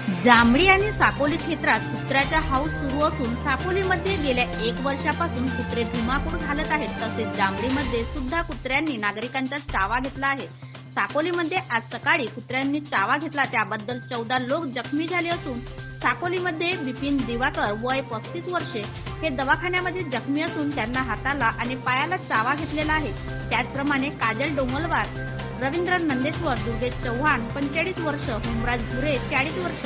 जांभळी आणि साकोली क्षेत्रात कुत्र्याचा हाऊस सुरू असून साकोलीमध्ये गेल्या 1 वर्षापासून कुत्रे धुमाकूळ घालत आहेत. तसेच जांभळीमध्ये सुद्धा कुत्र्यांनी नागरिकांचा चावा घेतला आहे. साकोलीमध्ये आज सकाळी कुत्र्यांनी चावा घेतला, त्याबद्दल 14 लोक जखमी झाले असून साकोलीमध्ये बिपिन दिवाकर वय 35 वर्षे हे दवाखान्यामध्ये जखमी असून त्यांना हाताला आणि पायाला चावा घेतलेला आहे. त्याचप्रमाणे काजल डोंगलवार, रवींद्र नंदेश्वर, दुर्गेश चव्हाण 45 वर्ष, हुमराज झुरे 40 वर्ष,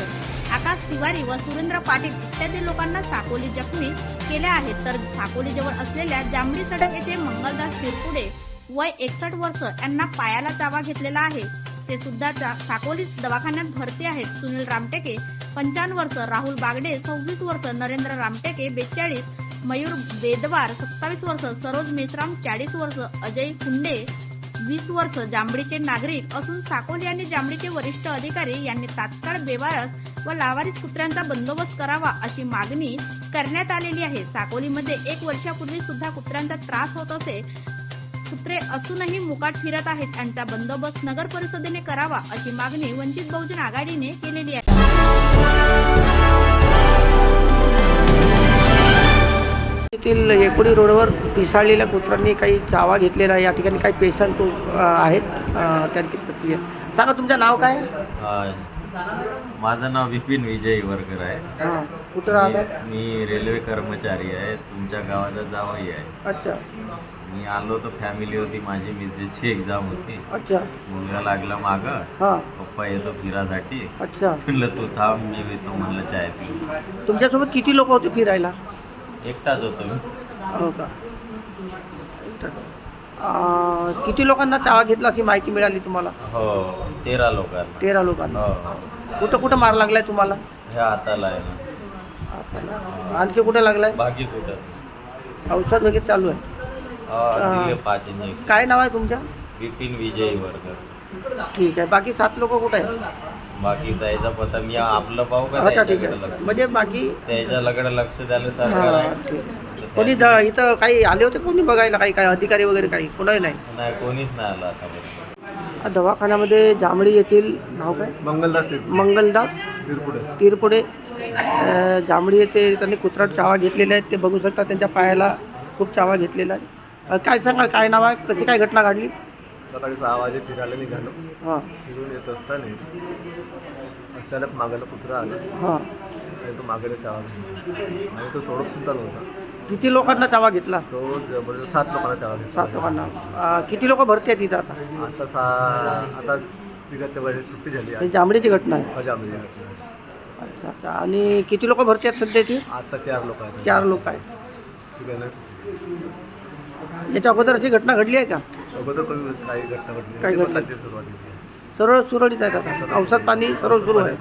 आकाश तिवारी व सुरेंद्र पाटील इत्यादी लोकांना साकोली जखमी केले आहेत. तर साकोली जवळ असलेल्या जांभळी सडक येथे मंगलदास तिरपुडे वय 61 वर्ष यांना पायाला चावा घेतलेला आहे. ते सुद्धा साकोली दवाखान्यात भरती आहेत. सुनील रामटेके 55 वर्ष, राहुल बागडे 26 वर्ष, नरेंद्र रामटेके 42, मयूर बेदवार 27 वर्ष, सरोज मेश्राम 40 वर्ष, अजय कुंडे 20 वर्ष जांभळीचे नागरिक असून साकोली आणि जांभळीचे वरिष्ठ अधिकारी यांनी तात्काळ बेवारस व लावारिस कुत्र्यांचा बंदोबस्त करावा अशी मागणी करण्यात आलेली आहे. साकोलीमध्ये 1 वर्षापूर्वी सुद्धा कुत्र्यांचा त्रास होत असे. कुत्रे असूनही मुकाट फिरत आहेत. यांचा बंदोबस्त नगर परिषदेने करावा अशी मागणी वंचित बहुजन आघाडीने केलेली आहे. येथील येकुडी रोडवर पिसाळलेल्या कुत्र्यांनी काही चावा घेतलेला आहे. या ठिकाणी काही पेशंट आहेत, त्यांची प्रतिक्रिया सांगा. तुमचं नाव काय? माझं नाव विपिन विजय वरकर आहे. हां, कुठं राहतात? मी रेल्वे कर्मचारी आहे. तुमच्या गावाचा जावई आहे. अच्छा. मी आलो तर फॅमिली होती, माझी मिसेसची एक्झाम होती. अच्छा. मुलगा लागला मागं, हां. पप्पा येतो फिरासाठी. अच्छा. म्हणलं तू थांब, मी येतो म्हणलं चाय पिऊ. तुमच्यासोबत किती लोक होते फिरायला? एकटाच होतो मी. हो का? किती लोकांना चावा घेतला अशी माहिती मिळाली तुम्हाला? हो, 13 लोकांना. 13 लोकांना. हो, कुठं कुठं मार लागलाय तुम्हाला? ह्या हाताला आहे ना. आणखी कुठं लागलाय? बाकी कुठं औषध वगैरे चालू आहे? दिले 5 इंजेक्शन. काय नाव आहे तुमच्या? विपिन विजय वरकर. ठीक आहे. बाकी 7 लोक कुठे आहेत? बाकी त्याचा पता मी आपलं पाहू का? अच्छा, ठीक त्याच्याकडे आहे. लक्ष, म्हणजे बाकी त्याच्याकडे लक्ष द्यायला सरकार हां, आहे. ठीक आहे. कोणी इथं काही आले होते कोणी बघायला? काही अधिकारी वगैरे काही कोणाही नाही? नाही, कोणीच नाही आलं आतापर्यंत. दवाखान्यामध्ये जांभळी येथील नाव काय? मंगलदास तिरपुडे जांभळी येथे त्यांनी कुत्रा चावा घेतलेले आहेत. ते बघू शकता. त्यांच्या पायाला खूप चावा घेतलेला आहे. काय सांगाल, काय नाव आहे, कशी काय घटना घडली? सकाळी 6 वाजे फिरायला निघालो. हां. फिरून येत असताना अचानक मागायला कुत्रा आला हां. आणि तो मागायला चावा घेतला आणि तो सोडत सुद्धा नव्हता. किती लोकांना चावा घेतला? तो जबरदस्त 7 लोकांना चावा घेतला. 7 लोकांना. किती लोक भरती आहेत तिथं आता? आता तिघाच्या वेळेस सुट्टी झाली. ही जांभळीची घटना आहे. हजामध्ये अच्छा अच्छा. आणि किती लोक भरती आहेत सध्या ती? आता 4 लोक आहेत. 4 लोक आहेत. तिघांना सुट्टी. याच्या अगोदर अशी घटना घडली आहे का? अगोदर काही घटना घडली. काही घटना? सुरुवातीची सर्व सुरळीत आहेत आता? औषध पाणी सर्व सुरू आहे?